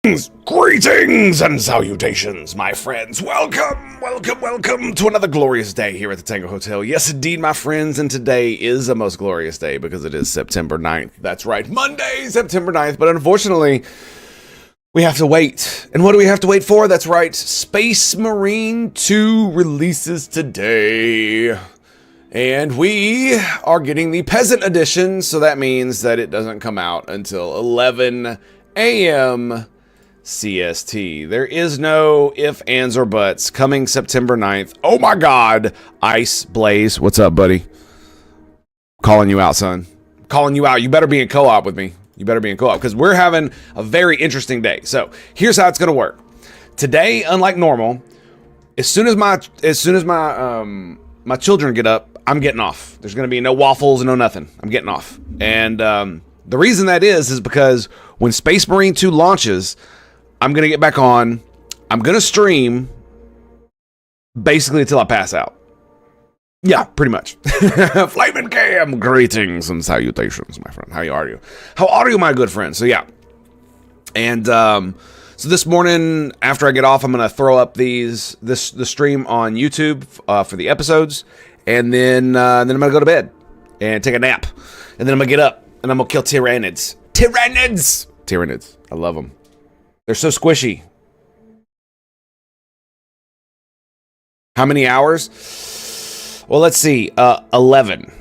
Greetings and salutations, my friends. Welcome to another glorious day here at the Tango Hotel. Yes, indeed, my friends, and today is a most glorious day because it is September 9th. That's right, Monday, September 9th, but unfortunately, we have to wait. And what do we have to wait for? That's right, Space Marine 2 releases today. And we are getting the Peasant Edition, so that means that it doesn't come out until 11 a.m. CST. There is no if, ands, or buts. Coming September 9th. Oh my god! Ice Blaze, what's up, buddy? Calling you out, son. Calling you out. You better be in co-op with me. You better be in co-op, because we're having a very interesting day. So, here's how it's going to work. Today, unlike normal, as soon as my children get up, I'm getting off. There's going to be no waffles, no nothing. I'm getting off. And the reason that is because when Space Marine 2 launches, I'm going to get back on. I'm going to stream basically until I pass out. Yeah, pretty much. Flaming Cam, greetings and salutations, my friend. How are you? How are you, my good friend? So, yeah. And so this morning, after I get off, I'm going to throw up the stream on YouTube for the episodes. And then I'm going to go to bed and take a nap. And then I'm going to get up and I'm going to kill Tyranids. Tyranids. I love them. They're so squishy. How many hours? Well, let's see. 11.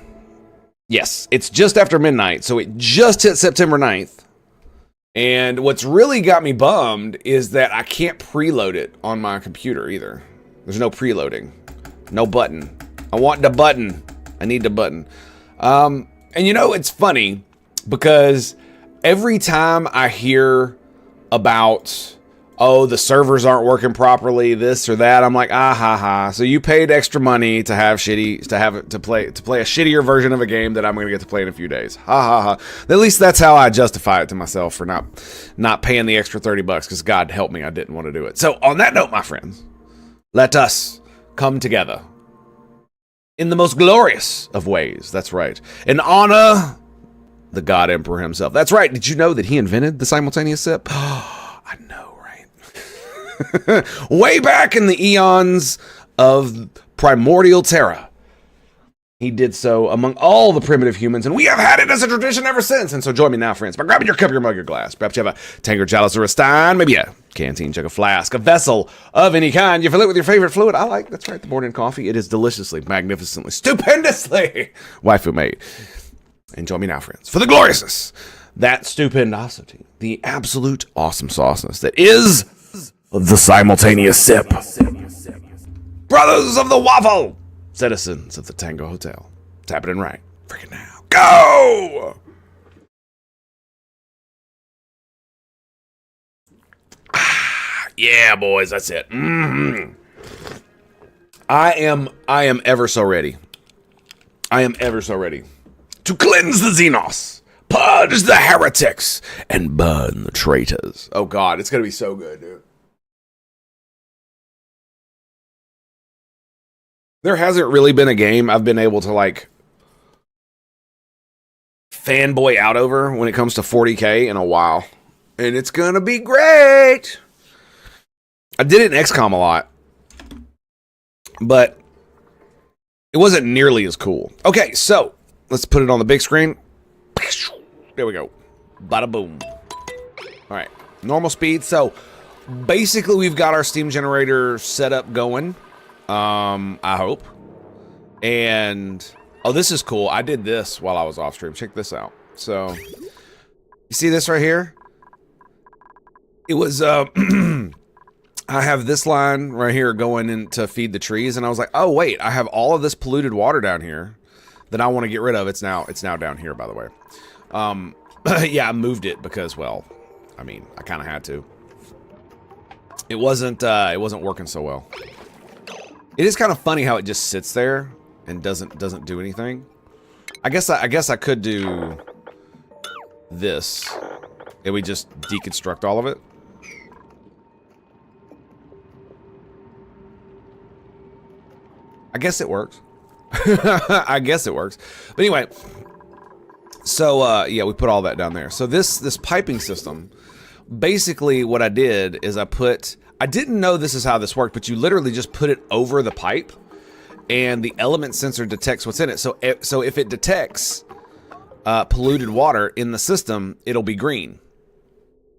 Yes, it's just after midnight, so it just hit September 9th. And what's really got me bummed is that I can't preload it on my computer either. There's no preloading. No button. I want the button. I need the button. And you know, it's funny because every time I hear about, oh, the servers aren't working properly, this or that, I'm like, ah ha ha. So you paid extra money to have play a shittier version of a game that I'm gonna get to play in a few days. Ha ha ha. At least that's how I justify it to myself for not paying the extra $30 because God help me, I didn't want to do it. So on that note, my friends, let us come together in the most glorious of ways. That's right. And honor the God Emperor himself. That's right. Did you know that he invented the simultaneous sip? I know, right? Way back in the eons of primordial Terra, he did so among all the primitive humans, and we have had it as a tradition ever since. And so join me now, friends, by grabbing your cup, your mug, your glass. Perhaps you have a tankard, chalice, or a stein, maybe a canteen, jug, a flask, a vessel of any kind. You fill it with your favorite fluid. That's right, the morning coffee. It is deliciously, magnificently, stupendously waifu made. And join me now, friends, for the gloriousness, that stupendosity, the absolute awesome sauceness that is the simultaneous sip. Brothers of the waffle, citizens of the Tango Hotel, tap it in right freaking now. Go! Yeah, boys, that's it. Mm-hmm. I am ever so ready. I am ever so ready to cleanse the Xenos, purge the heretics, and burn the traitors. Oh god, it's gonna be so good, dude. There hasn't really been a game I've been able to, like, fanboy out over when it comes to 40k in a while. And it's gonna be great! I did it in XCOM a lot, but it wasn't nearly as cool. Okay, so let's put it on the big screen. There we go. Bada boom. Alright. Normal speed. So, basically, we've got our steam generator set up going. I hope. And, oh, this is cool. I did this while I was off stream. Check this out. So, you see this right here? It was, I have this line right here going in to feed the trees. And I was like, oh, wait. I have all of this polluted water down here that I want to get rid of. It's now down here, by the way. Yeah, I moved it because, well, I mean, I kind of had to. It wasn't working so well. It is kind of funny how it just sits there and doesn't do anything. I guess I could do this, and we just deconstruct all of it. I guess it works. I guess it works. But anyway, so yeah, we put all that down there. So this piping system basically what I did is I didn't know this is how this worked, but you literally just put it over the pipe and the element sensor detects what's in it. So if it detects polluted water in the system, it'll be green.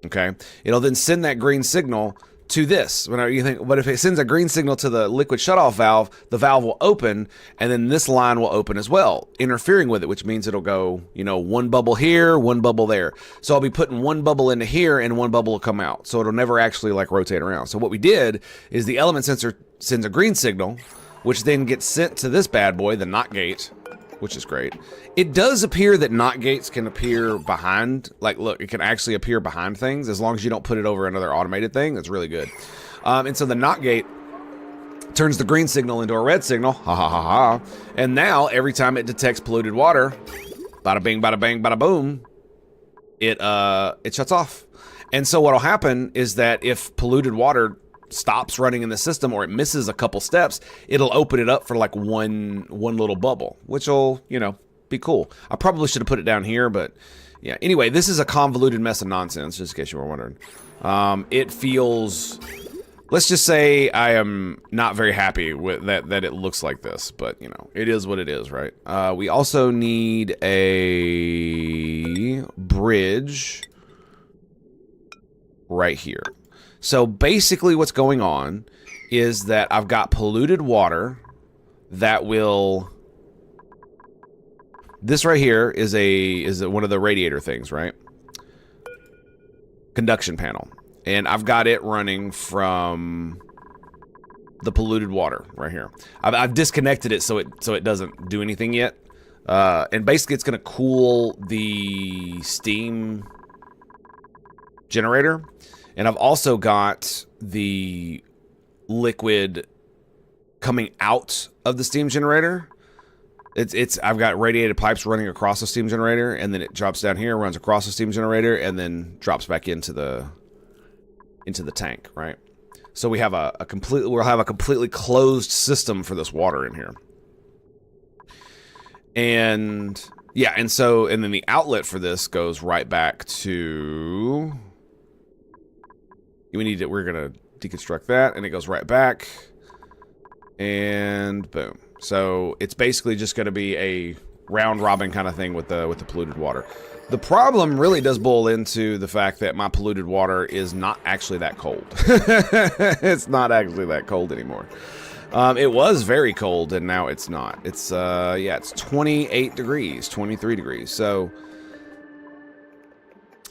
Okay, it'll then send that green signal to this. Whenever you think, but if it sends a green signal to the liquid shutoff valve, the valve will open, and then this line will open as well, interfering with it, which means it'll go, you know, one bubble here, one bubble there. So I'll be putting one bubble into here, and one bubble will come out. So it'll never actually like rotate around. So what we did is the element sensor sends a green signal, which then gets sent to this bad boy, the NOT gate, which is great. It does appear that NOT gates can appear behind, like, look, it can actually appear behind things as long as you don't put it over another automated thing. That's really good. And so the NOT gate turns the green signal into a red signal, ha ha ha ha. And now every time it detects polluted water, bada bing, bada bang, bada boom, it shuts off. And so what'll happen is that if polluted water stops running in the system or it misses a couple steps, it'll open it up for like one little bubble, which will, you know, be cool. I probably should have put it down here, but yeah. Anyway, this is a convoluted mess of nonsense, just in case you were wondering. It feels, let's just say I am not very happy with that it looks like this, but you know, it is what it is, right? We also need a bridge right here. So basically what's going on is that I've got polluted water that will... This right here is one of the radiator things, right? Conduction panel. And I've got it running from the polluted water right here. I've disconnected it so it doesn't do anything yet. And basically it's going to cool the steam generator. And I've also got the liquid coming out of the steam generator. I've got radiated pipes running across the steam generator, and then it drops down here, runs across the steam generator, and then drops back into the tank, right? So we have we'll have a completely closed system for this water in here. And yeah, and then the outlet for this goes right back to... We're gonna deconstruct that, and it goes right back, and boom. So it's basically just gonna be a round robin kind of thing with the polluted water. The problem really does boil into the fact that my polluted water is not actually that cold. It's not actually that cold anymore. It was very cold, and now it's not. It's yeah, it's 28 degrees, 23 degrees. So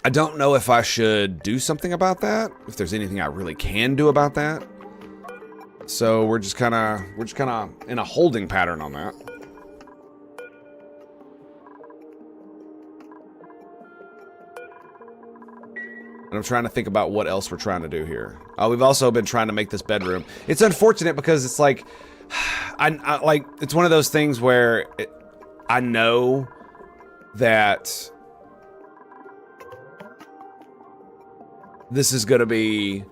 I don't know if I should do something about that, if there's anything I really can do about that. So we're just kind of in a holding pattern on that. And I'm trying to think about what else we're trying to do here. We've also been trying to make this bedroom. It's unfortunate because it's like, I like, it's one of those things where I know that this is gonna be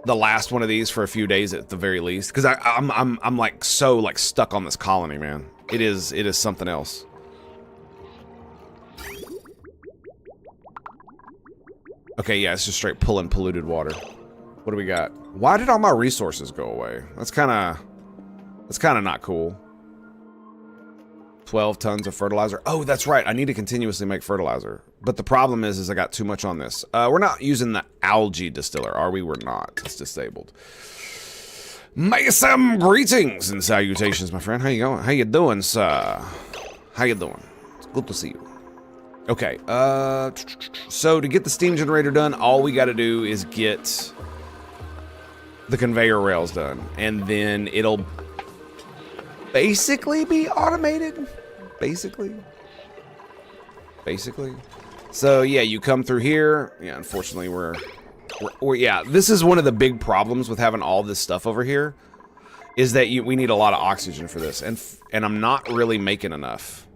the last one of these for a few days at the very least, because I'm like so like stuck on this colony, man. It is something else. Okay, yeah, it's just straight pulling polluted water. What do we got? Why did all my resources go away? That's kind of not cool. 12 tons of fertilizer. Oh, that's right. I need to continuously make fertilizer. But the problem is I got too much on this. We're not using the algae distiller, are we? We're not. It's disabled. Make some greetings and salutations, my friend. How you going? How you doing, sir? How you doing? It's good to see you. Okay. So to get the steam generator done, all we got to do is get the conveyor rails done, and then it'll basically be automated. Basically. So yeah, you come through here. Yeah, unfortunately we're yeah, this is one of the big problems with having all this stuff over here, is that we need a lot of oxygen for this, and I'm not really making enough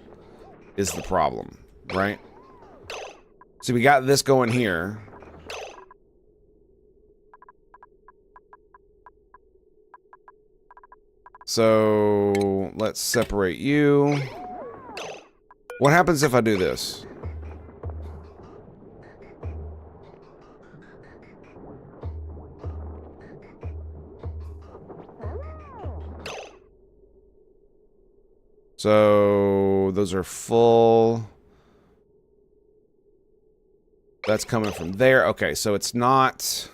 is the problem, right? So we got this going here. So let's separate you. What happens if I do this? So those are full. That's coming from there. Okay, so it's not...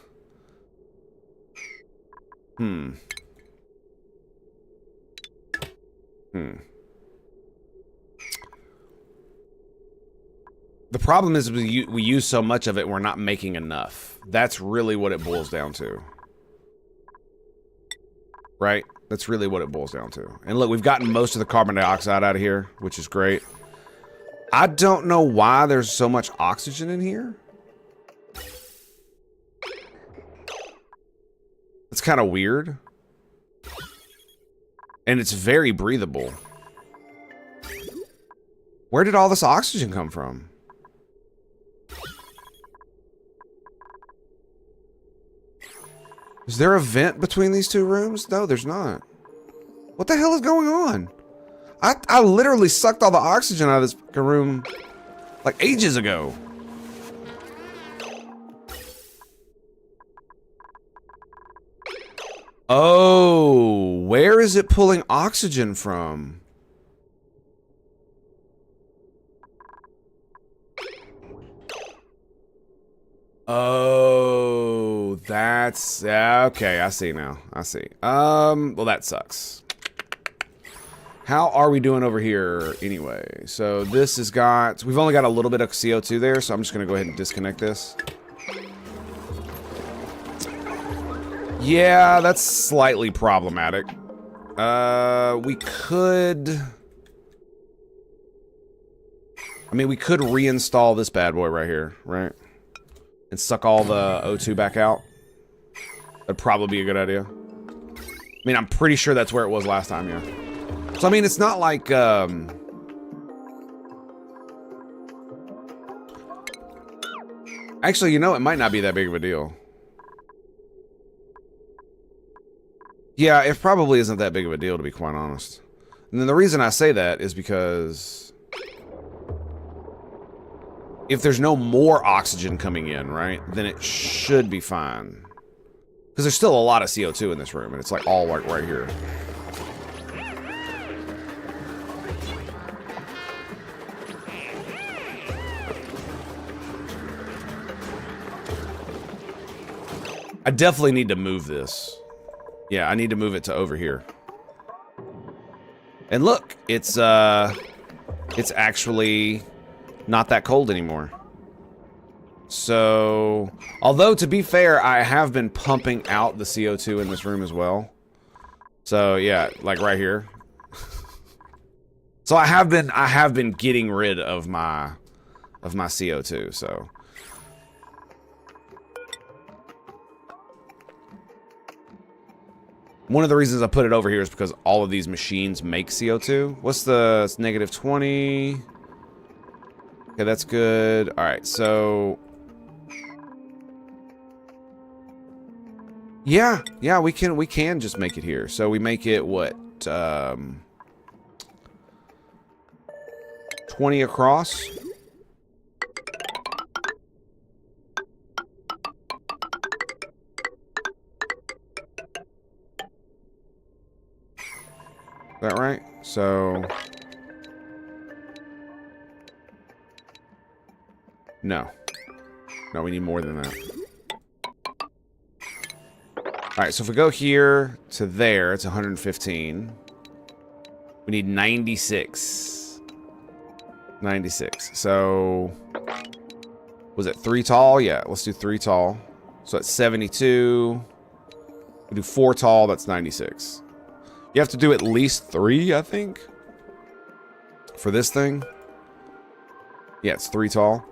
Hmm. The problem is we use so much of it, we're not making enough. That's really what it boils down to. Right? That's really what it boils down to. And look, we've gotten most of the carbon dioxide out of here, which is great. I don't know why there's so much oxygen in here. It's kind of weird. And it's very breathable. Where did all this oxygen come from? Is there a vent between these two rooms? No, there's not. What the hell is going on? I literally sucked all the oxygen out of this room like ages ago. Oh, where is it pulling oxygen from? Oh, that's okay. I see now. I see. Well, that sucks. How are we doing over here anyway? So this has got, we've only got a little bit of CO2 there, so I'm just gonna go ahead and disconnect this. Yeah, that's slightly problematic. We could... I mean, we could reinstall this bad boy right here, right? And suck all the O2 back out. That'd probably be a good idea. I mean, I'm pretty sure that's where it was last time, yeah. So, I mean, it's not like, actually, you know, it might not be that big of a deal. Yeah, it probably isn't that big of a deal, to be quite honest. And then the reason I say that is because if there's no more oxygen coming in, right, then it should be fine. Because there's still a lot of CO2 in this room, and it's like all like right here. I definitely need to move this. Yeah, I need to move it to over here. And look, it's actually not that cold anymore. So, although to be fair, I have been pumping out the CO2 in this room as well. So, yeah, like right here. So I have been getting rid of my CO2, so one of the reasons I put it over here is because all of these machines make CO2. What's the... It's negative 20. Okay, that's good. All right, so... Yeah, we can just make it here. So we make it, what, 20 across? Is that right? So... No. No, we need more than that. Alright, so if we go here to there, it's 115. We need 96. 96. So... Was it 3 tall? Yeah, let's do 3 tall. So that's 72. We do 4 tall, that's 96. You have to do at least 3, I think. For this thing. Yeah, it's 3 tall.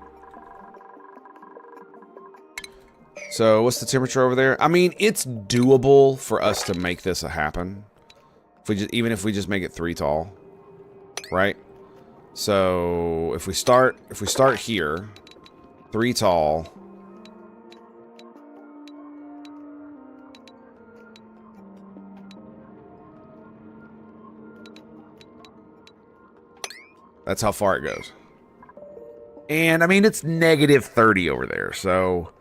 So, what's the temperature over there? I mean, it's doable for us to make this happen. If we just, even if we just make it 3 tall. Right? So, if we start here, 3 tall. That's how far it goes. And, I mean, it's negative 30 over there, so...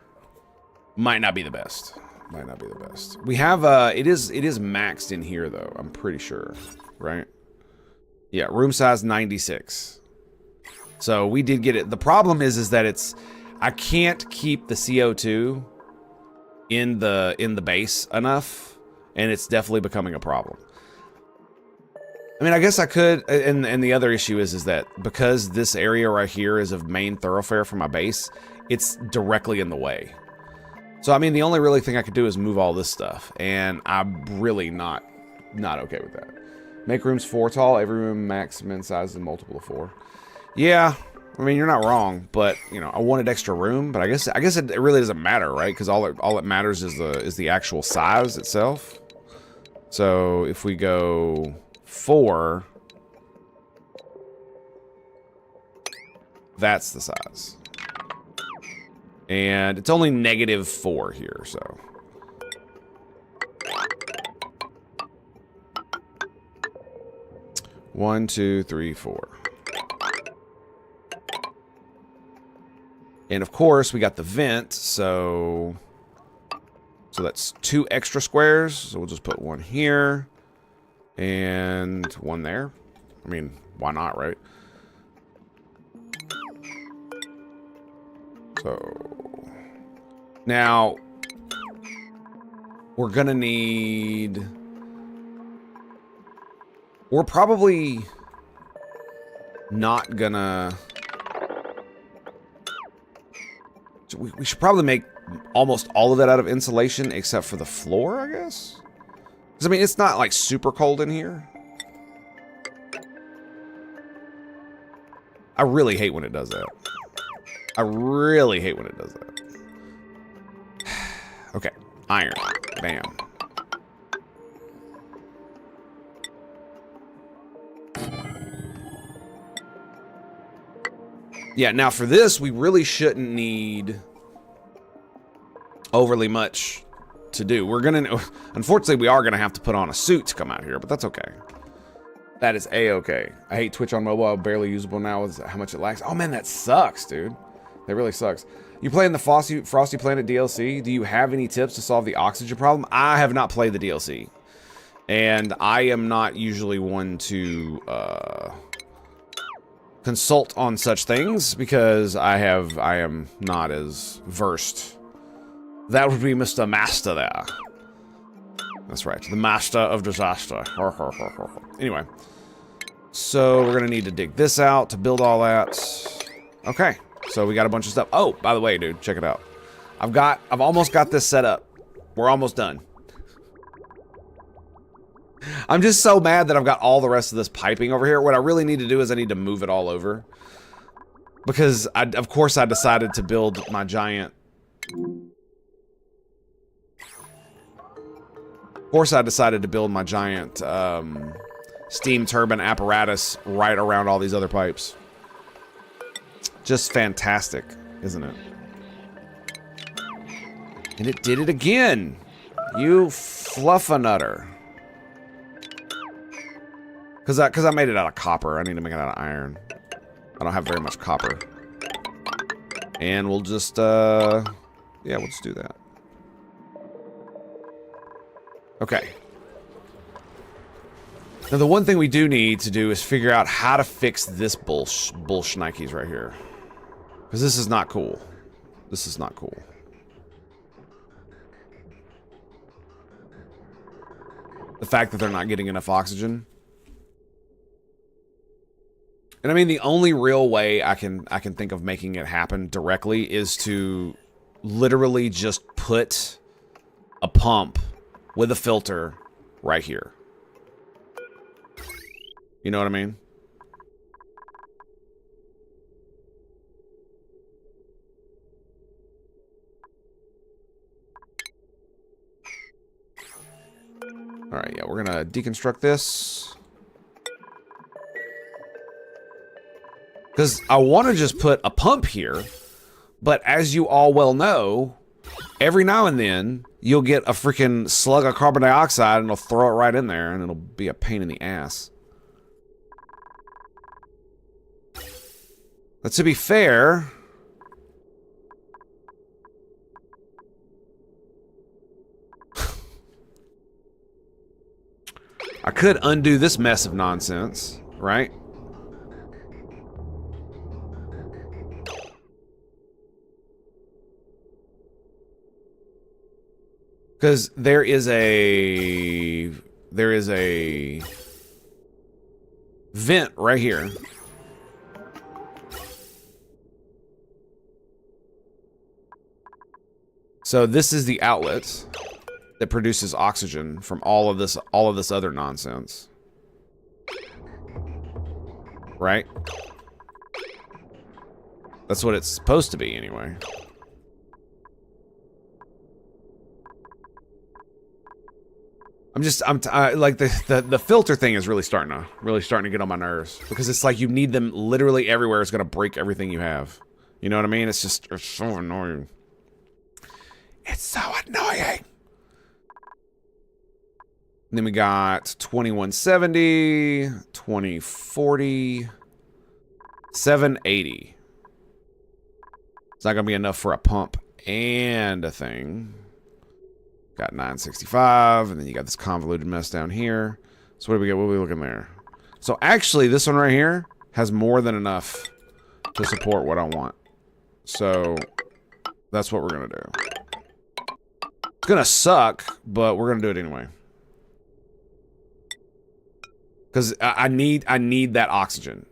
Might not be the best. Might not be the best. We have, it is maxed in here, though. I'm pretty sure. Right? Yeah, room size 96. So we did get it. The problem is that I can't keep the CO2 in the base enough, and it's definitely becoming a problem. I mean, I guess I could, and the other issue is that because this area right here is a main thoroughfare for my base, it's directly in the way. So I mean, the only really thing I could do is move all this stuff, and I'm really not okay with that. Make rooms 4 tall, every room maximum size is a multiple of 4. Yeah, I mean, you're not wrong, but you know, I wanted extra room, but I guess it really doesn't matter, right? Because all it matters is the actual size itself. So if we go 4, that's the size. And it's only -4 here, so. One, 2, 3, 4. And of course, we got the vent, so that's 2 extra squares. So we'll just put 1 here and 1 there. I mean, why not, right? So now we're gonna need. We're probably not gonna. We should probably make almost all of that out of insulation except for the floor, I guess. Because I mean, it's not like super cold in here. I really hate when it does that. I really hate when it does that. Okay, iron. Bam. Yeah, now for this, we really shouldn't need overly much to do. We're gonna, unfortunately, we are gonna have to put on a suit to come out here, but that's okay. That is a-okay. I hate Twitch on mobile, barely usable now with how much it lags. Oh man, that sucks, dude. That really sucks. You playing the Frosty Planet DLC? Do you have any tips to solve the oxygen problem? I have not played the DLC. And I am not usually one to consult on such things because I am not as versed. That would be Mr. Master there. That's right, the Master of Disaster. Anyway, so we're gonna need to dig this out to build all that. Okay, so we got a bunch of stuff. Oh, by the way, dude, check it out. I've almost got this set up. We're almost done. I'm just so mad that I've got all the rest of this piping over here. What I really need to do is I need to move it all over. Because, of course, I decided to build my giant... steam turbine apparatus right around all these other pipes. Just fantastic, isn't it? And it did it again! You fluffernutter. Because I made it out of copper. I need to make it out of iron. I don't have very much copper. And we'll just, yeah, we'll just do that. Okay. Now, the one thing we do need to do is figure out how to fix this bullshnikes right here. Because this is not cool. This is not cool. The fact that they're not getting enough oxygen. And I mean, the only real way I can think of making it happen directly is to literally just put a pump with a filter right here. You know what I mean? All right, yeah, we're gonna deconstruct this. Because I want to just put a pump here, but as you all well know, every now and then, you'll get a freaking slug of carbon dioxide and it'll throw it right in there and it'll be a pain in the ass. But to be fair... I could undo this mess of nonsense. right? Because there is a vent right here. So this is the outlet that produces oxygen from all of this other nonsense. Right? That's what it's supposed to be anyway. I'm like the filter thing is really starting to get on my nerves, because it's like you need them literally everywhere. It's gonna break everything you have. You know what I mean? It's so annoying. It's so annoying. And then we got 2170, 2040, 780. It's not gonna be enough for a pump and a thing. Got 965, and then you got this convoluted mess down here. So what do we get? What are we looking there? So actually, this one right here has more than enough to support what I want. So that's what we're gonna do. It's gonna suck, but we're gonna do it anyway. Because I need that oxygen.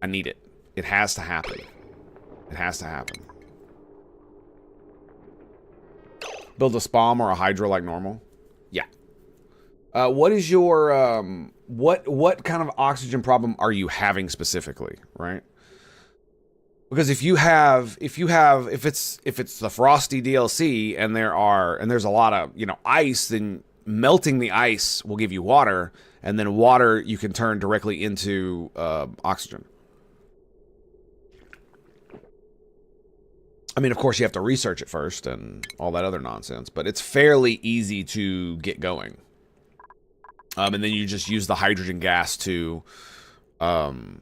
I need it. It has to happen. It has to happen. Build a spalm or a hydra like normal? Yeah. What is your what kind of oxygen problem are you having specifically, right? Because if it's the frosty DLC and there's a lot of, ice, then melting the ice will give you water, and then water you can turn directly into oxygen. I mean, of course, you have to research it first and all that other nonsense, but it's fairly easy to get going. And then you just use the hydrogen gas to run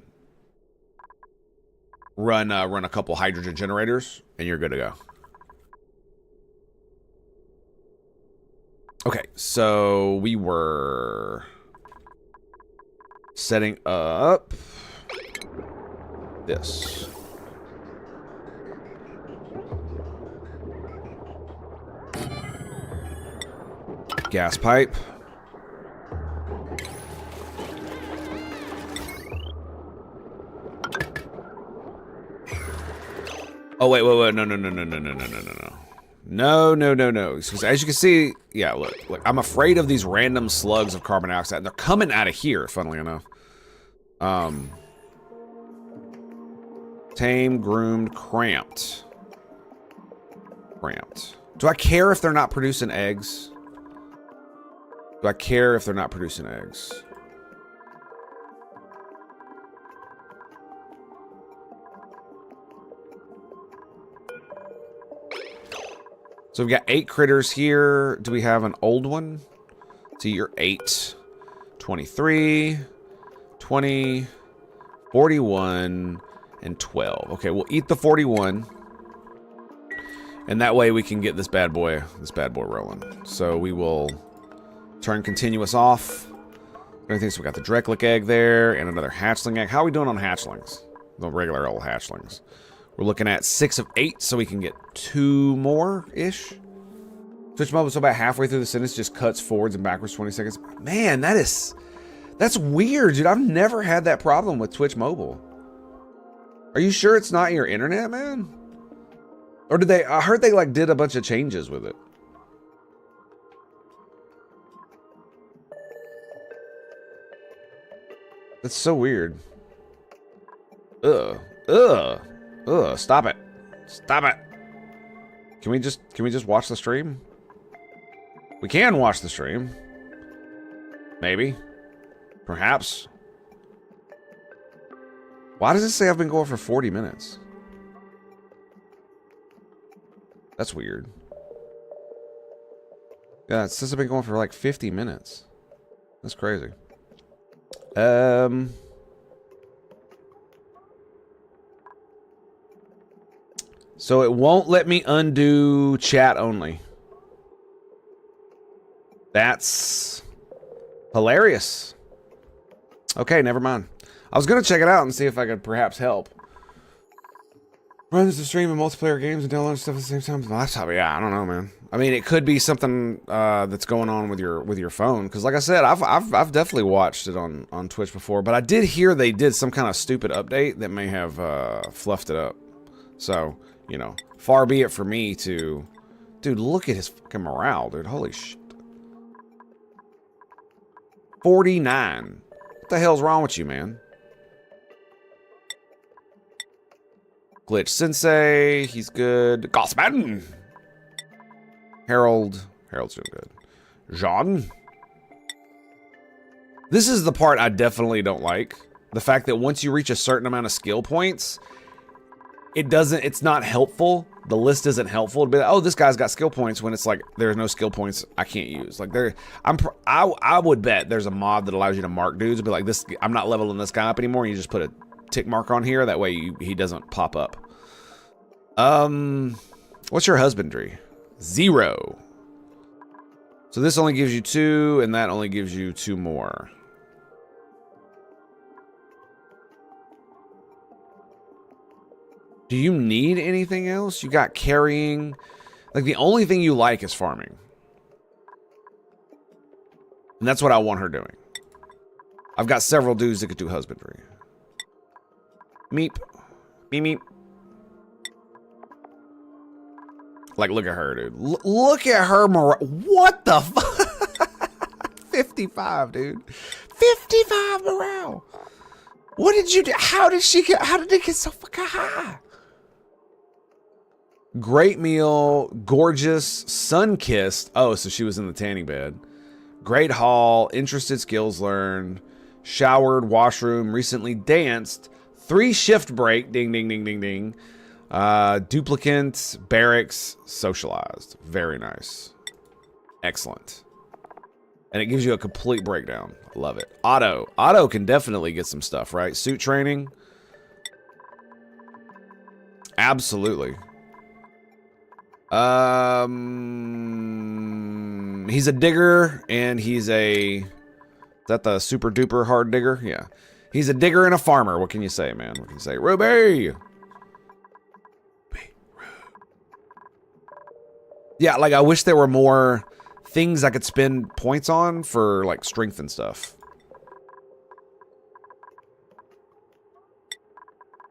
a couple hydrogen generators, and you're good to go. Okay, so we were setting up this. Gas pipe. Oh, wait, no. Because as you can see, yeah, look, I'm afraid of these random slugs of carbon dioxide. And they're coming out of here, funnily enough. Tame, groomed, cramped. Cramped. Do I care if they're not producing eggs? Do I care if they're not producing eggs? So we've got 8 critters here. Do we have an old one? See, you're 8, 23, 20, 41, and 12. Okay, we'll eat the 41. And that way we can get this bad boy rolling. So we will turn continuous off. Everything. So we got the Drecklick egg there and another hatchling egg. How are we doing on hatchlings? The regular old hatchlings. We're looking at 6 of 8, so we can get 2 more-ish. Twitch mobile, so about halfway through the sentence, just cuts forwards and backwards 20 seconds. Man, that's weird, dude. I've never had that problem with Twitch mobile. Are you sure it's not your internet, man? Or did they? I heard they did a bunch of changes with it. That's so weird. Ugh. Stop it. Stop it. Can we just watch the stream? We can watch the stream. Maybe. Perhaps. Why does it say I've been going for 40 minutes? That's weird. Yeah, it says I've been going for like 50 minutes. That's crazy. So it won't let me undo chat only. That's hilarious. Okay, never mind. I was gonna check it out and see if I could perhaps help. Runs the stream of multiplayer games and download stuff at the same time. My laptop, yeah, I don't know, man. I mean, it could be something that's going on with your phone. Because, like I said, I've definitely watched it on Twitch before. But I did hear they did some kind of stupid update that may have fluffed it up. So, you know, far be it for me to, dude. Look at his fucking morale, dude. Holy shit. 49. What the hell's wrong with you, man? Glitch Sensei, he's good. Gossman! Harold's doing good. Jean? This is the part I definitely don't like. The fact that once you reach a certain amount of skill points, it's not helpful. The list isn't helpful to be like, oh, this guy's got skill points, when it's like, there's no skill points I can't use. Like, I would bet there's a mod that allows you to mark dudes and be like, I'm not leveling this guy up anymore, and you just put a tick mark on here, that way he doesn't pop up. What's your husbandry? 0. So this only gives you 2, and that only gives you 2 more. Do you need anything else? You got carrying. Like, the only thing you like is farming. And that's what I want her doing. I've got several dudes that could do husbandry. Meep. Meep, meep. Like, look at her, dude. Look at her morale. What the fuck? 55, dude. 55 morale. What did you do? How did it get so fucking high? Great meal. Gorgeous. Sun-kissed. Oh, so she was in the tanning bed. Great haul. Interested skills learned. Showered. Washroom. Recently danced. 3 shift break. Ding, ding, ding, ding, ding. Duplicant. Barracks. Socialized. Very nice. Excellent. And it gives you a complete breakdown. I love it. Otto. Otto can definitely get some stuff, right? Suit training. Absolutely. He's a digger, and he's a... Is that the super duper hard digger? Yeah. He's a digger and a farmer. What can you say, man? What can you say? Ruby! Yeah, like, I wish there were more things I could spend points on for, like, strength and stuff.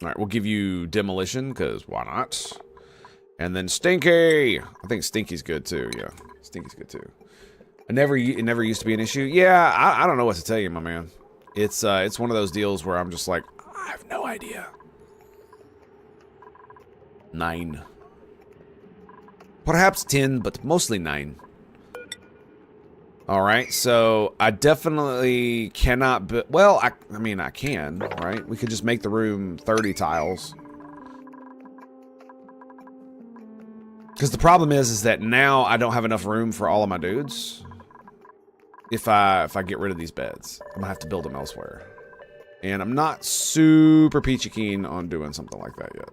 Alright, we'll give you demolition, because why not? And then Stinky! I think Stinky's good, too, yeah. Stinky's good, too. It never used to be an issue. Yeah, I don't know what to tell you, my man. It's one of those deals where I'm just like, I have no idea. 9. Perhaps 10, but mostly 9. Alright, so I definitely cannot... Well, I mean, I can, right? We could just make the room 30 tiles. Because the problem is that now I don't have enough room for all of my dudes. If I get rid of these beds, I'm gonna have to build them elsewhere. And I'm not super peachy keen on doing something like that yet.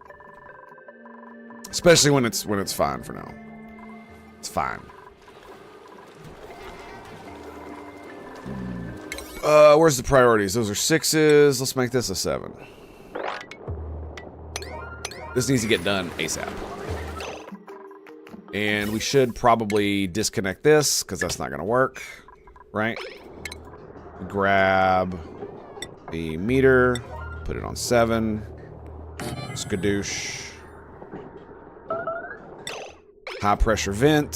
Especially when it's fine for now. It's fine. Where's the priorities? Those are 6s. Let's make this a 7. This needs to get done ASAP. And we should probably disconnect this, because that's not going to work. Right? Grab the meter. Put it on 7. Skadoosh. High pressure vent.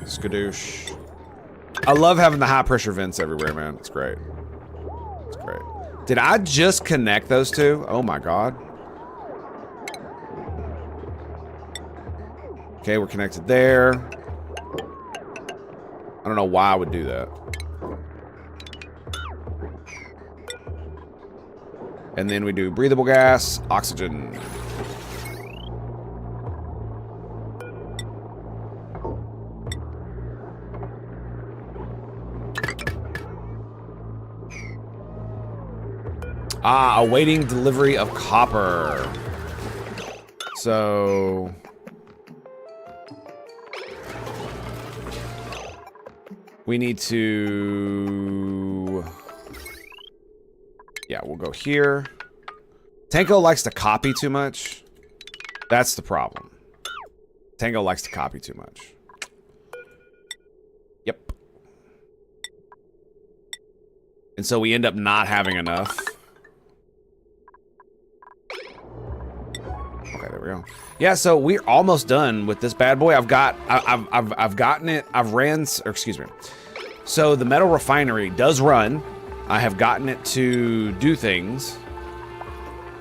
Skadoosh. I love having the high pressure vents everywhere, man. It's great. It's great. Did I just connect those two? Oh my god. Okay, we're connected there. I don't know why I would do that. And then we do breathable gas, oxygen. Ah, awaiting delivery of copper. So... we need to... Yeah, we'll go here. Tango likes to copy too much. That's the problem. Tango likes to copy too much. Yep. And so we end up not having enough. Okay, there we go. Yeah, so we're almost done with this bad boy. I've gotten it. I've ran, or excuse me. So the metal refinery does run. I have gotten it to do things.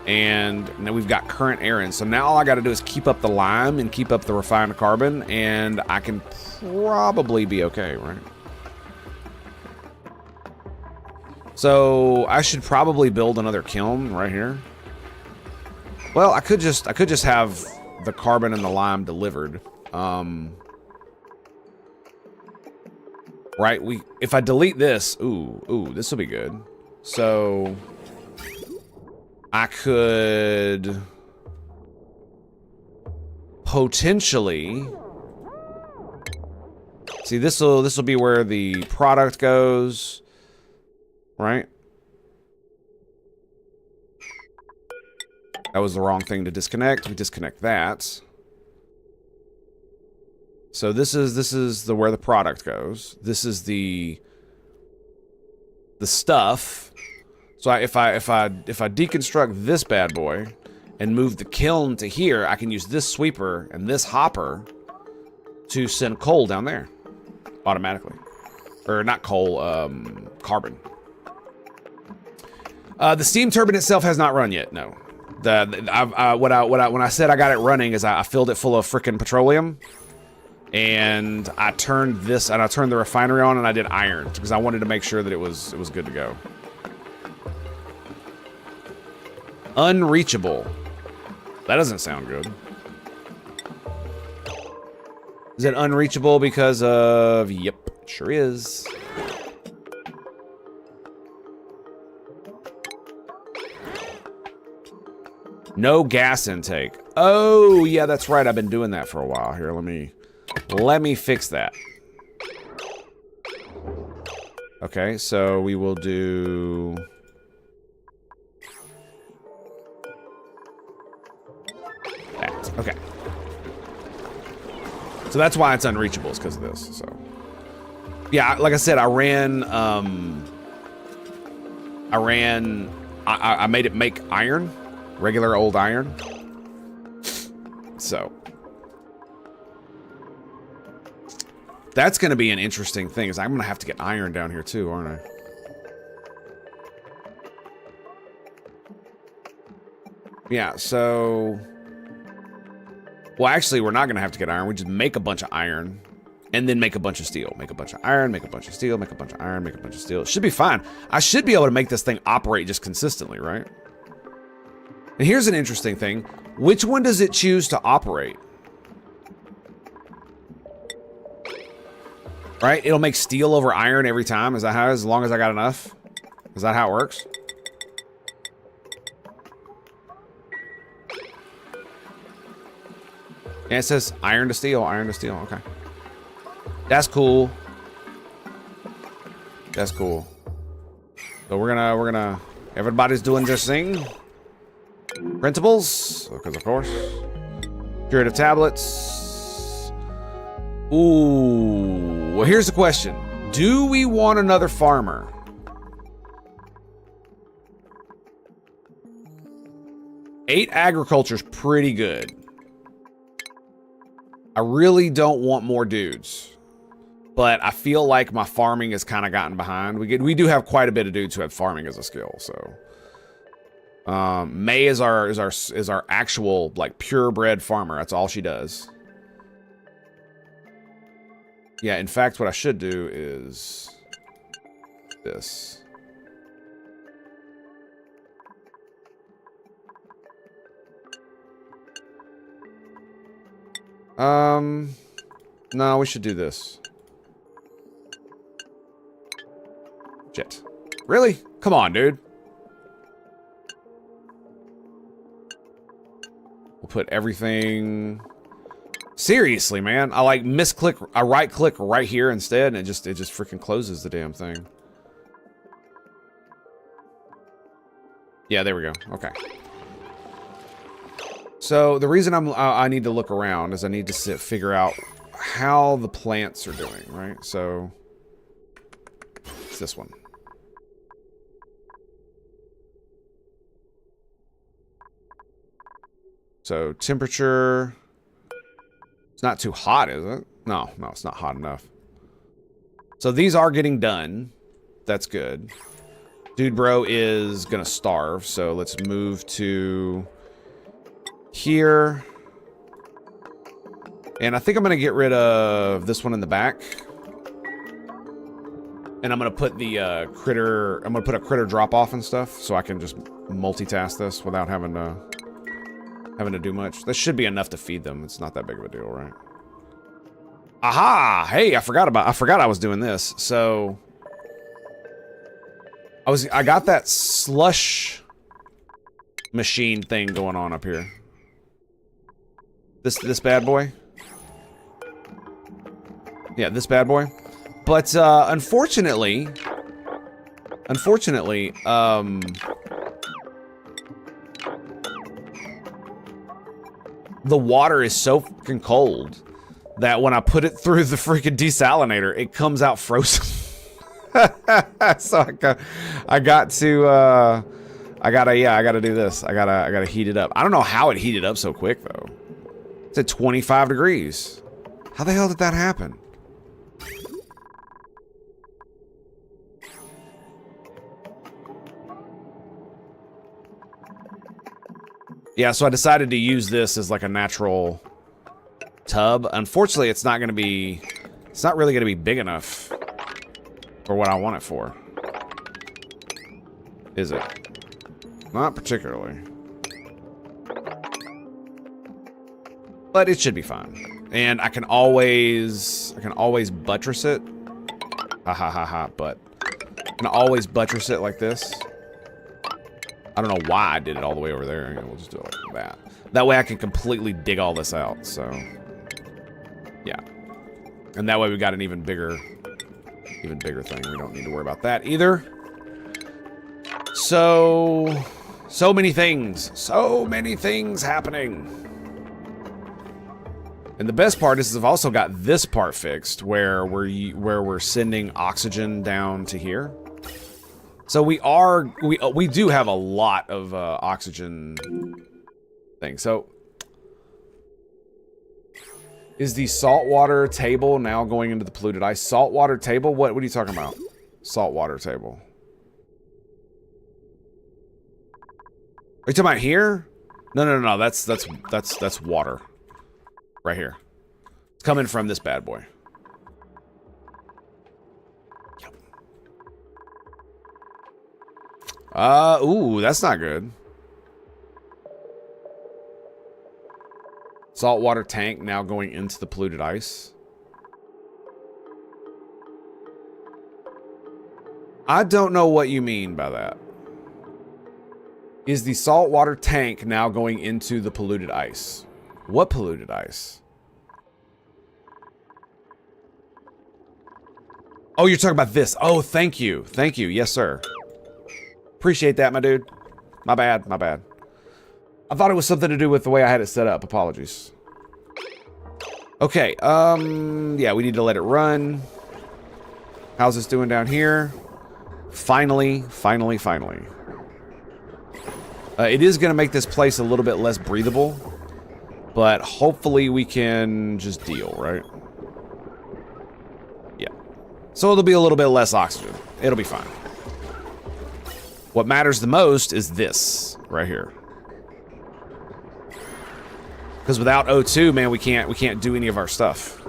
And now we've got current errands. So now all I got to do is keep up the lime and keep up the refined carbon, and I can probably be okay, right? So I should probably build another kiln right here. Well, I could just have the carbon and the lime delivered. Right? If I delete this, ooh, this will be good. So I could potentially see this will be where the product goes, right? That was the wrong thing to disconnect. We disconnect that. So this is where the product goes. This is the stuff. So if I deconstruct this bad boy and move the kiln to here, I can use this sweeper and this hopper to send coal down there automatically, or not coal, carbon. The steam turbine itself has not run yet. No, when I said I got it running is I filled it full of frickin' petroleum. And I turned the refinery on, and I did iron because I wanted to make sure that it was good to go. Unreachable. That doesn't sound good. Is it unreachable because of... Yep, it sure is. No gas intake. Oh, yeah, that's right. I've been doing that for a while. Here, let me fix that. Okay, so we will do... that. Okay. So that's why it's unreachable, is because of this, so... Yeah, like I said, I made it make iron. Regular old iron. So... that's going to be an interesting thing, is I'm going to have to get iron down here too, aren't I? Yeah, so... well, actually, we're not going to have to get iron. We just make a bunch of iron, and then make a bunch of steel. Make a bunch of iron, make a bunch of steel, make a bunch of iron, make a bunch of steel. It should be fine. I should be able to make this thing operate just consistently, right? And here's an interesting thing. Which one does it choose to operate? Right? It'll make steel over iron every time. Is that how? As long as I got enough? Is that how it works? Yeah, it says iron to steel, iron to steel. Okay. That's cool. That's cool. So we're gonna everybody's doing their thing. Printables, because of course. Curative tablets. Ooh. Well, here's the question. Do we want another farmer? Eight agriculture's pretty good. I really don't want more dudes. But I feel like my farming has kind of gotten behind. We do have quite a bit of dudes who have farming as a skill, so. May is our actual, like, purebred farmer. That's all she does. Yeah, in fact, what I should do is this. No, we should do this. Shit. Really? Come on, dude. We'll put everything... Seriously, man. I like misclick, I right click right here instead, and it just freaking closes the damn thing. Yeah, there we go. Okay. So the reason I need to look around is I need to figure out how the plants are doing, right? So it's this one. So temperature, it's not too hot, is it? No, it's not hot enough. So these are getting done. That's good. Dude bro is gonna starve, so let's move to here. And I think I'm gonna get rid of this one in the back. And I'm gonna put the critter, I'm gonna put a critter drop off and stuff so I can just multitask this without having to do much. This should be enough to feed them. It's not that big of a deal, right? Aha! Hey, I forgot I was doing this. So I got that slush machine thing going on up here. This bad boy. Yeah, this bad boy. But unfortunately, the water is so fucking cold that when I put it through the freaking desalinator, it comes out frozen. So I gotta do this. I gotta heat it up. I don't know how it heated up so quick though. It's at 25 degrees. How the hell did that happen? Yeah, so I decided to use this as like a natural tub. Unfortunately, it's not really gonna be big enough for what I want it for. Is it? Not particularly. But it should be fine. And I can always buttress it. Ha ha ha ha, but I can always buttress it like this. I don't know why I did it all the way over there. We'll just do it like that. That way I can completely dig all this out, so. Yeah. And that way we got an even bigger thing. We don't need to worry about that either. So many things. So many things happening. And the best part is I've also got this part fixed where we're sending oxygen down to here. So we do have a lot of oxygen things. So is the saltwater table now going into the polluted ice? Saltwater table? What are you talking about? Saltwater table. Are you talking about here? No. That's water. Right here. It's coming from this bad boy. Ooh, that's not good. Saltwater tank now going into the polluted ice. I don't know what you mean by that. Is the saltwater tank now going into the polluted ice? What polluted ice? Oh, you're talking about this. Oh, thank you. Thank you. Yes, sir. Appreciate that, my dude. My bad. I thought it was something to do with the way I had it set up. Apologies. Okay, yeah, we need to let it run. How's this doing down here? Finally. It is going to make this place a little bit less breathable, but hopefully we can just deal, right? Yeah. So it'll be a little bit less oxygen. It'll be fine. What matters the most is this right here. Because without O2, man, we can't do any of our stuff.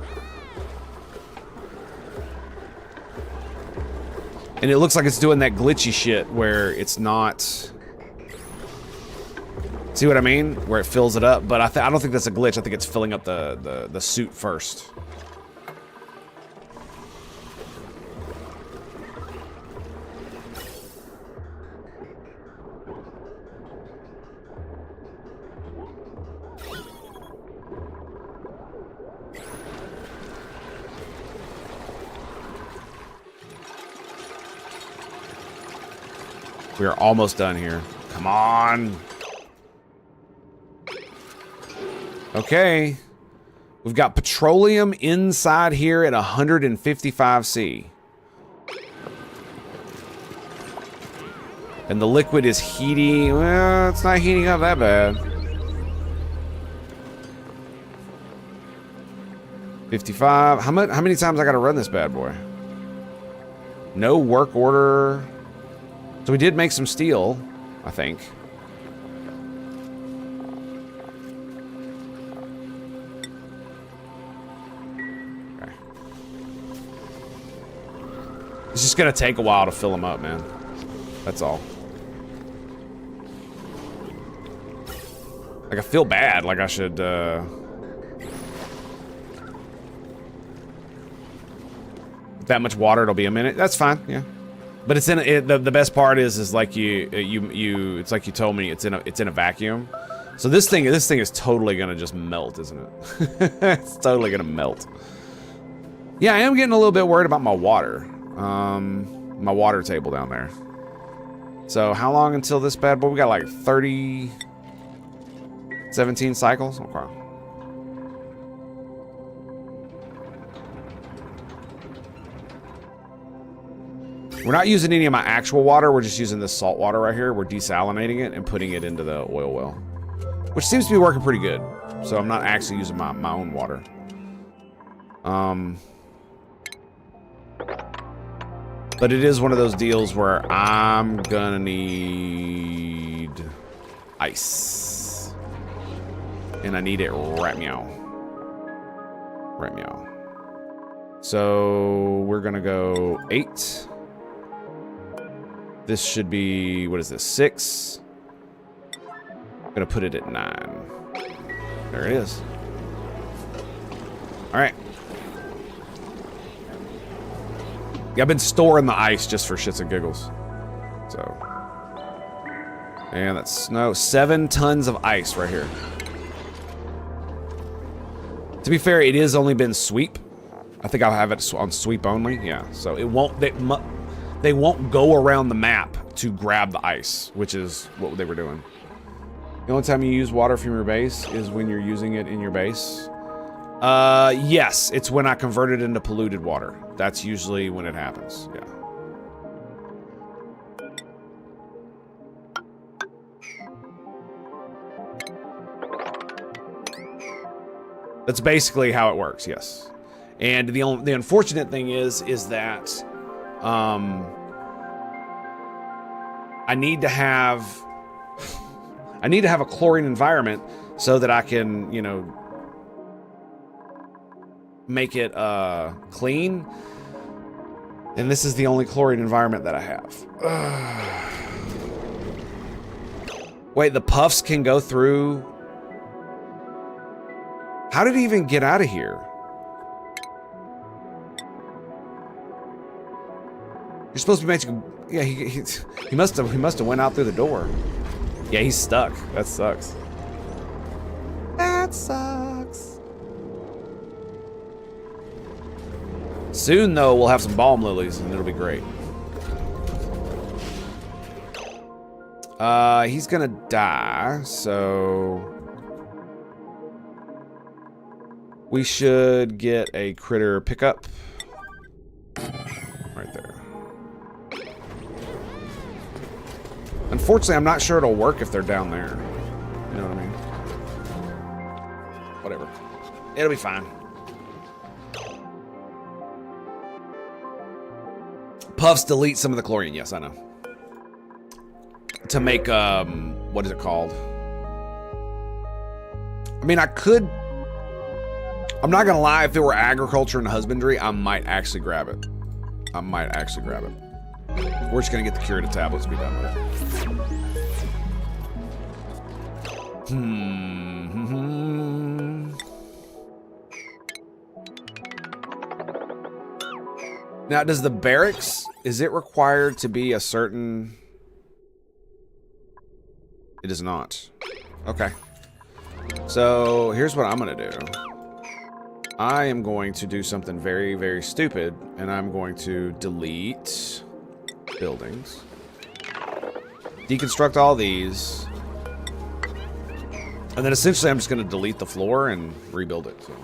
And it looks like it's doing that glitchy shit where it's not. See what I mean? Where it fills it up, but I don't think that's a glitch. I think it's filling up the suit first. We are almost done here. Come on. Okay. We've got petroleum inside here at 155C. And the liquid is heating. Well, it's not heating up that bad. 55. How many times I gotta run this bad boy? No work order. So we did make some steel, I think. Okay. It's just gonna take a while to fill them up, man. That's all. Like, I feel bad. Like, I should, that much water, it'll be a minute. That's fine, yeah. But it's in the best part is like it's like you told me it's in a vacuum. So this thing is totally gonna just melt, isn't it? It's totally gonna melt. Yeah, I am getting a little bit worried about my water. My water table down there. So how long until this bad boy? We got like 17 cycles. Okay. We're not using any of my actual water. We're just using this salt water right here. We're desalinating it and putting it into the oil well, which seems to be working pretty good. So I'm not actually using my own water. But it is one of those deals where I'm gonna need ice. And I need it right meow. Right meow. So we're gonna go 8. This should be, what is this, 6? I'm gonna put it at 9. There it is. All right. Yeah, I've been storing the ice just for shits and giggles. So. And that's 7 tons of ice right here. To be fair, it has only been sweep. I think I'll have it on sweep only. Yeah, so it won't, they won't go around the map to grab the ice, which is what they were doing. The only time you use water from your base is when you're using it in your base. Yes, it's when I convert it into polluted water. That's usually when it happens, yeah. That's basically how it works, yes. And the unfortunate thing is that I need to have a chlorine environment so that I can, you know, make it clean. And this is the only chlorine environment that I have. Wait, the puffs can go through. How did he even get out of here? You're supposed to be making. Yeah, he must have went out through the door. Yeah, he's stuck. That sucks. That sucks. Soon though, we'll have some balm lilies and it'll be great. He's gonna die, so we should get a critter pickup right there. Unfortunately, I'm not sure it'll work if they're down there. You know what I mean? Whatever. It'll be fine. Puffs delete some of the chlorine. Yes, I know. To make, what is it called? I mean, I could... I'm not gonna lie, if it were agriculture and husbandry, I might actually grab it. I might actually grab it. We're just gonna get the curative tablets to be done with it. Now, does the barracks, is it required to be a certain... It is not. Okay. So, here's what I'm gonna do. I am going to do something very, very stupid, and I'm going to delete buildings. deconstruct all these. And then essentially I'm just going to delete the floor and rebuild it. So.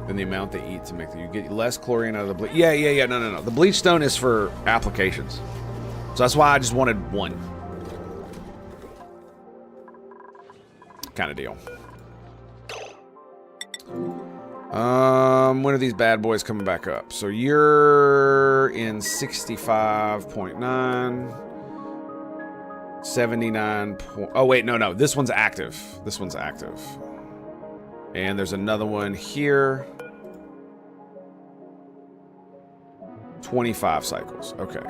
And the amount they eat to make you get less chlorine out of the bleach. Yeah. No. The bleach stone is for applications. So that's why I just wanted one. Kind of deal. When are these bad boys coming back up? So you're in 65.9. 79. Oh, wait, no. This one's active. This one's active. And there's another one here. 25 cycles. Okay.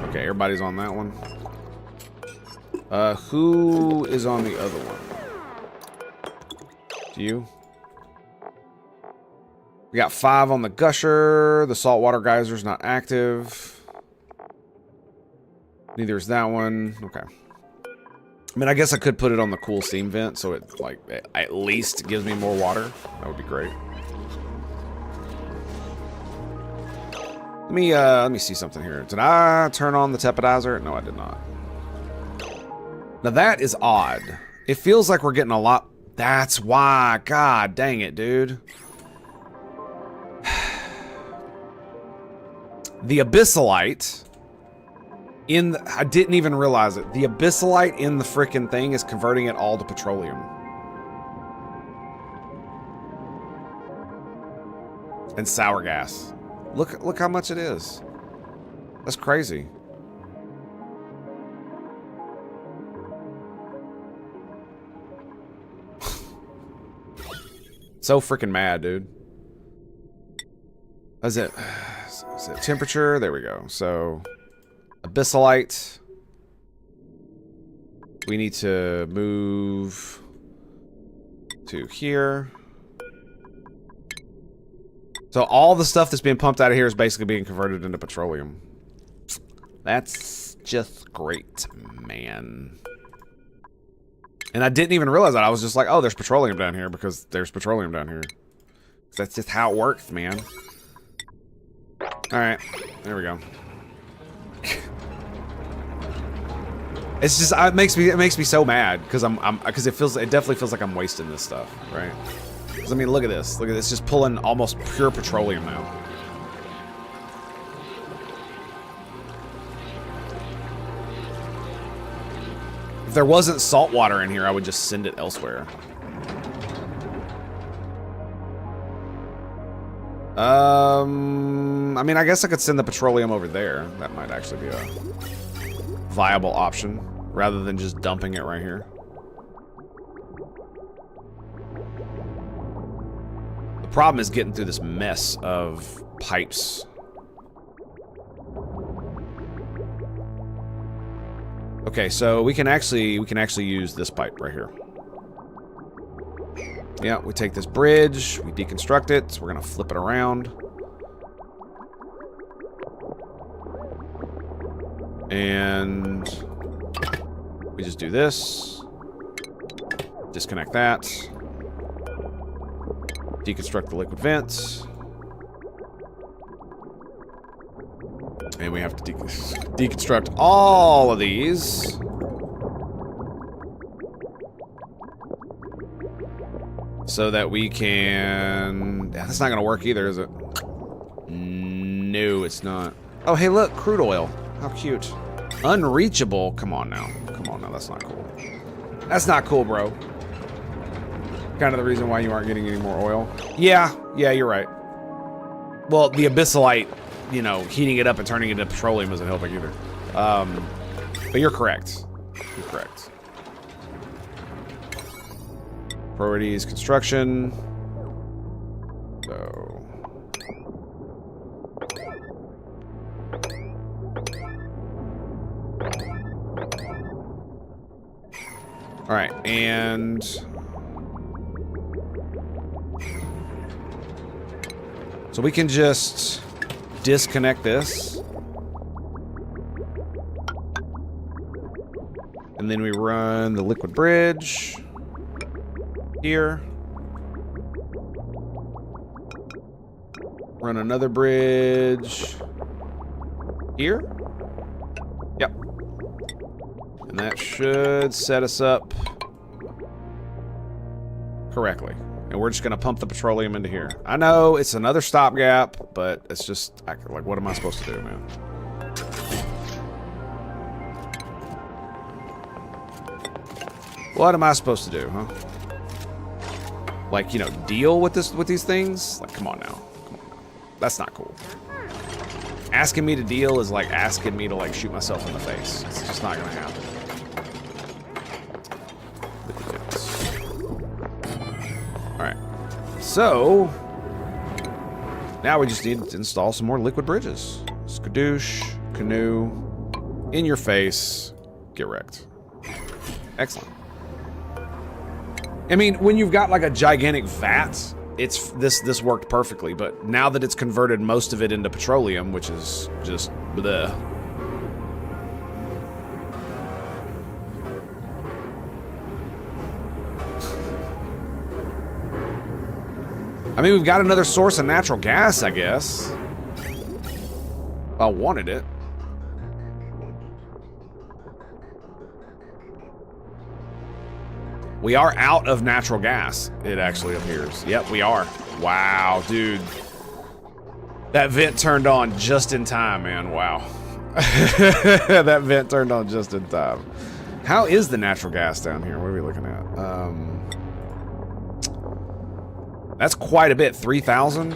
Okay, everybody's on that one. Who is on the other one? Do you? We got 5 on the gusher. The saltwater geyser's not active. Neither is that one. Okay. I mean, I guess I could put it on the cool steam vent so it, like, at least gives me more water. That would be great. Let me see something here. Did I turn on the tepidizer? No, I did not. Now that is odd. It feels like we're getting a lot. That's why. God dang it, dude. The abyssalite in the, I didn't even realize it. The abyssalite in the frickin' thing is converting it all to petroleum. And sour gas. Look how much it is. That's crazy. So freaking mad, dude. Is it temperature? There we go. So abyssalite. We need to move to here. So all the stuff that's being pumped out of here is basically being converted into petroleum. That's just great, man. And I didn't even realize that. I was just like, oh, there's petroleum down here because there's petroleum down here. That's just how it works, man. All right, there we go. It's just it makes me so mad because because it definitely feels like I'm wasting this stuff, right? Because I mean, look at this, just pulling almost pure petroleum now. If there wasn't salt water in here, I would just send it elsewhere. I mean, I guess I could send the petroleum over there. That might actually be a viable option, rather than just dumping it right here. The problem is getting through this mess of pipes. Okay, so we can actually use this pipe right here. Yeah, we take this bridge, we deconstruct it, so we're gonna flip it around. And we just do this. Disconnect that. Deconstruct the liquid vents. And we have to deconstruct all of these. So that we can... Yeah, that's not going to work either, is it? No, it's not. Oh, hey, look, crude oil. How cute. Unreachable. Come on now. Come on now, that's not cool. That's not cool, bro. Kind of the reason why you aren't getting any more oil. Yeah, you're right. Well, the abyssalite, you know, heating it up and turning it into petroleum isn't helping either. But you're correct. You're correct. Priorities, construction. So. All right, and so we can just disconnect this. And then we run the liquid bridge here. Run another bridge here. Yep. And that should set us up correctly. And we're just going to pump the petroleum into here. I know it's another stopgap, but it's just, like, what am I supposed to do, man? What am I supposed to do, huh? Like, you know, deal with these things? Like, come on now. Come on now. That's not cool. Asking me to deal is like asking me to, like, shoot myself in the face. It's just not going to happen. Alright. So, now we just need to install some more liquid bridges. Skadoosh, canoe, in your face, get wrecked. Excellent. I mean, when you've got like a gigantic vat, it's this worked perfectly, but now that it's converted most of it into petroleum, which is just bleh. I mean, we've got another source of natural gas, I guess. If I wanted it. We are out of natural gas, it actually appears. Yep, we are. Wow, dude. That vent turned on just in time, man. Wow. That vent turned on just in time. How is the natural gas down here? What are we looking at? That's quite a bit. 3,000?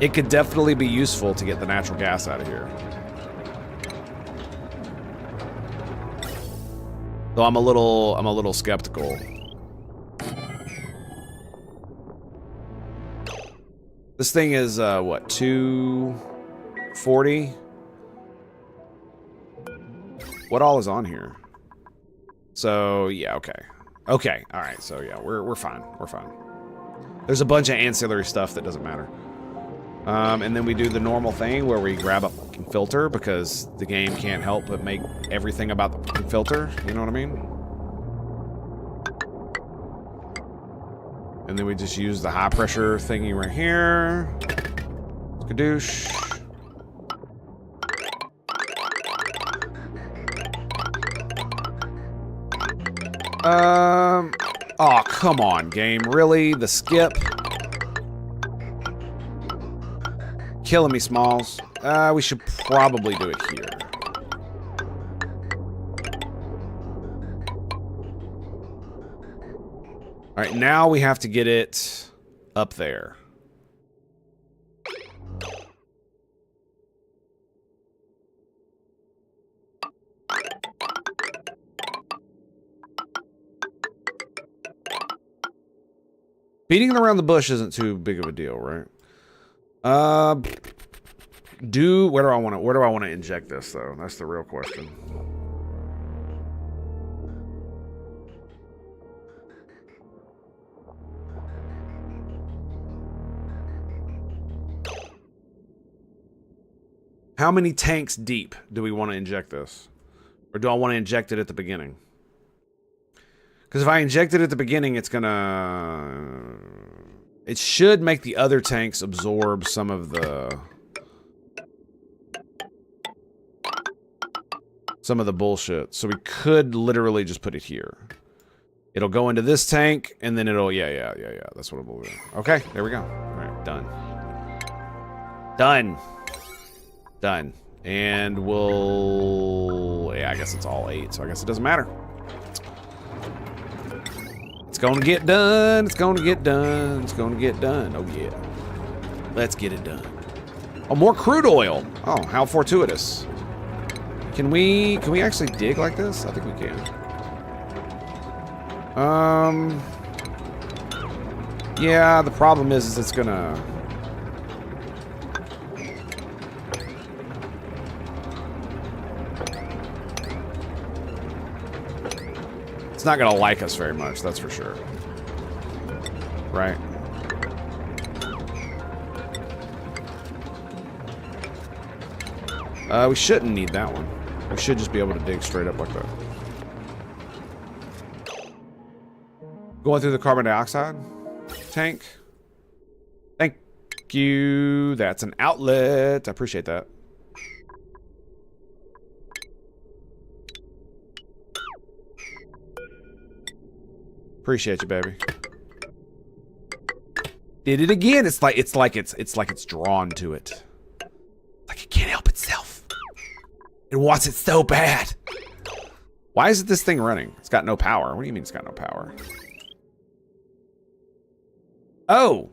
It could definitely be useful to get the natural gas out of here. So I'm a little skeptical. This thing is what, 240? What all is on here? So yeah, okay. Okay, alright, so yeah, we're fine. We're fine. There's a bunch of ancillary stuff that doesn't matter. And then we do the normal thing where we grab a fucking filter because the game can't help but make everything about the fucking filter. You know what I mean? And then we just use the high pressure thingy right here. Skadoosh. Oh, come on, game. Really? The skip? Killing me, Smalls. We should probably do it here. Alright, now we have to get it up there. Beating it around the bush isn't too big of a deal, right? Where do I want to inject this though? That's the real question. How many tanks deep do we want to inject this? Or do I want to inject it at the beginning? Because if I inject it at the beginning, it's gonna... It should make the other tanks absorb some of the bullshit. So we could literally just put it here. It'll go into this tank, and then it'll... Yeah. That's what it will do. Okay, there we go. All right, done. Done. Done. And we'll... Yeah, I guess it's all 8, so I guess it doesn't matter. It's gonna get done. It's gonna get done. It's gonna get done. Oh, yeah. Let's get it done. Oh, more crude oil. Oh, how fortuitous. Can we actually dig like this? I think we can. Yeah, the problem is it's gonna... It's not gonna like us very much, that's for sure. Right. We shouldn't need that one. We should just be able to dig straight up like that. Going through the carbon dioxide tank. you. That's an outlet. I appreciate that. Appreciate you, baby. Did it again. It's like it's drawn to it. Like it can't help itself. It wants it so bad. Why is this thing running? It's got no power. What do you mean it's got no power? Oh.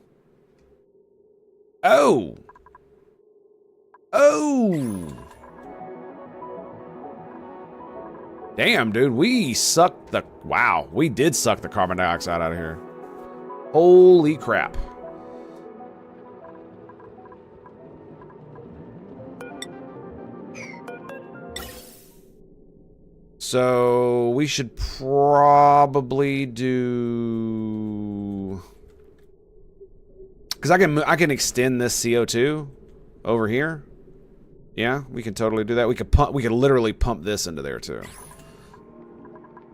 Oh. Oh. Damn, dude. We sucked the... Wow. We did suck the carbon dioxide out of here. Holy crap. So we should probably do... Because I can extend this CO2 over here. Yeah, we can totally do that. We could literally pump this into there too.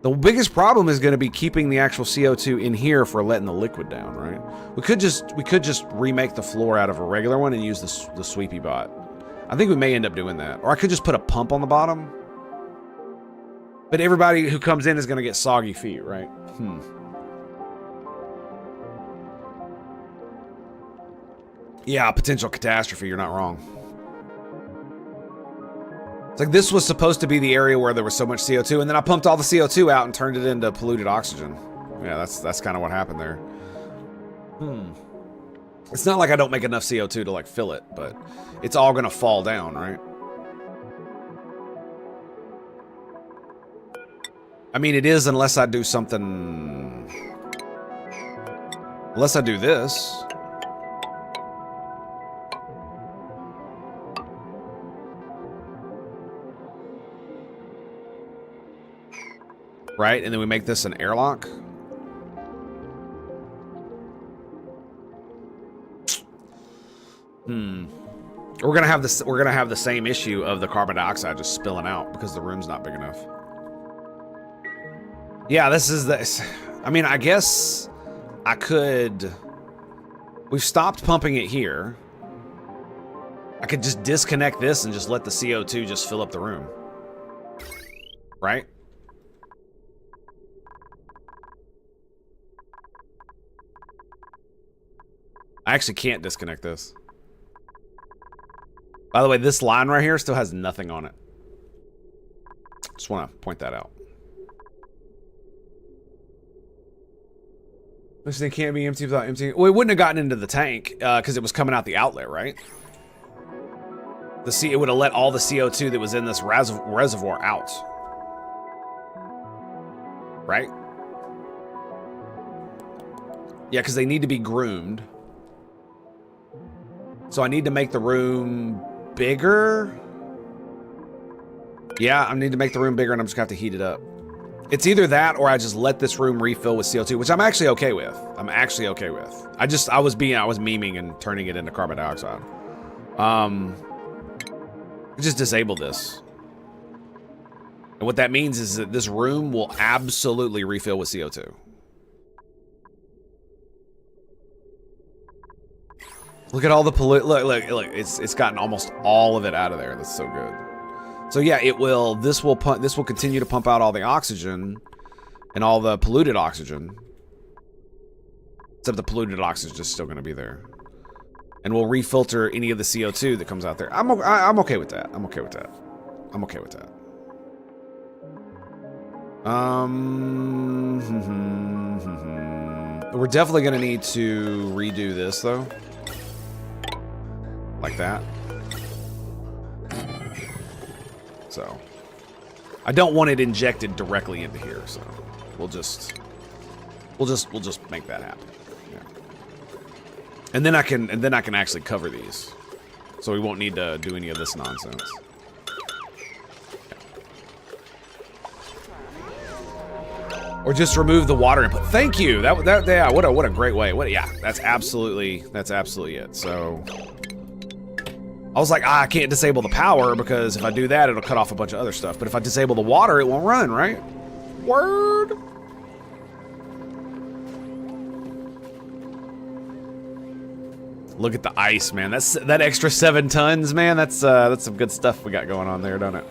The biggest problem is going to be keeping the actual CO2 in here for letting the liquid down, right? We could just remake the floor out of a regular one and use the sweepy bot. I think we may end up doing that. Or I could just put a pump on the bottom. But everybody who comes in is going to get soggy feet, right? Yeah, potential catastrophe, you're not wrong. It's like this was supposed to be the area where there was so much CO2, and then I pumped all the CO2 out and turned it into polluted oxygen. Yeah, that's kind of what happened there. It's not like I don't make enough CO2 to like fill it, but it's all gonna fall down, right? I mean, it is unless I do something... Unless I do this. Right? And then we make this an airlock. We're gonna have this. We're gonna have the same issue of the carbon dioxide just spilling out because the room's not big enough. Yeah, this is this. I mean, I guess I could. We've stopped pumping it here. I could just disconnect this and just let the CO2 just fill up the room. Right? I actually can't disconnect this. By the way, this line right here still has nothing on it. Just want to point that out. Which they can't be empty without emptying. Well, it wouldn't have gotten into the tank because it was coming out the outlet, right? It would have let all the CO2 that was in this reservoir out. Right? Yeah, because they need to be groomed. So I need to make the room bigger. Yeah, I need to make the room bigger and I'm just going to have to heat it up. It's either that or I just let this room refill with CO2, which I'm actually okay with. I was memeing and turning it into carbon dioxide. Just disable this. And what that means is that this room will absolutely refill with CO2. Look at all the look, it's gotten almost all of it out of there. That's so good. So yeah, this will continue to pump out all the oxygen and all the polluted oxygen. Except the polluted oxygen is still going to be there. And we'll refilter any of the CO2 that comes out there. I'm okay with that. I'm okay with that. I'm okay with that. We're definitely going to need to redo this though. Like that. So I don't want it injected directly into here, so we'll just make that happen. Yeah. And then I can actually cover these. So we won't need to do any of this nonsense. Yeah. Or just remove the water input. Thank you. Yeah, what a great way. Yeah, that's absolutely it. So I was like, I can't disable the power because if I do that, it'll cut off a bunch of other stuff. But if I disable the water, it won't run, right? Word. Look at the ice, man. That's that extra 7 tons, man. That's some good stuff we got going on there, don't it?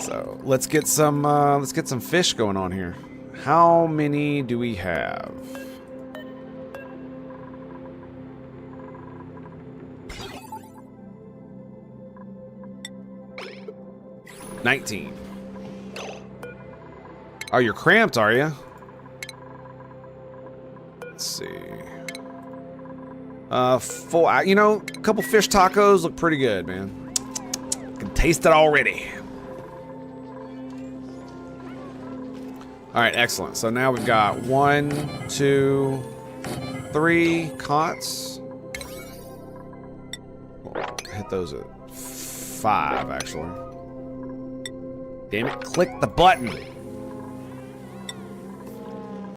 So let's get some fish going on here. How many do we have? $19. Oh, you're cramped, are you? Let's see. You know, a couple fish tacos look pretty good, man. I can taste it already. All right, excellent. So now we've got 1, 2, 3 cots. We'll hit those at 5, actually. Damn it, click the button.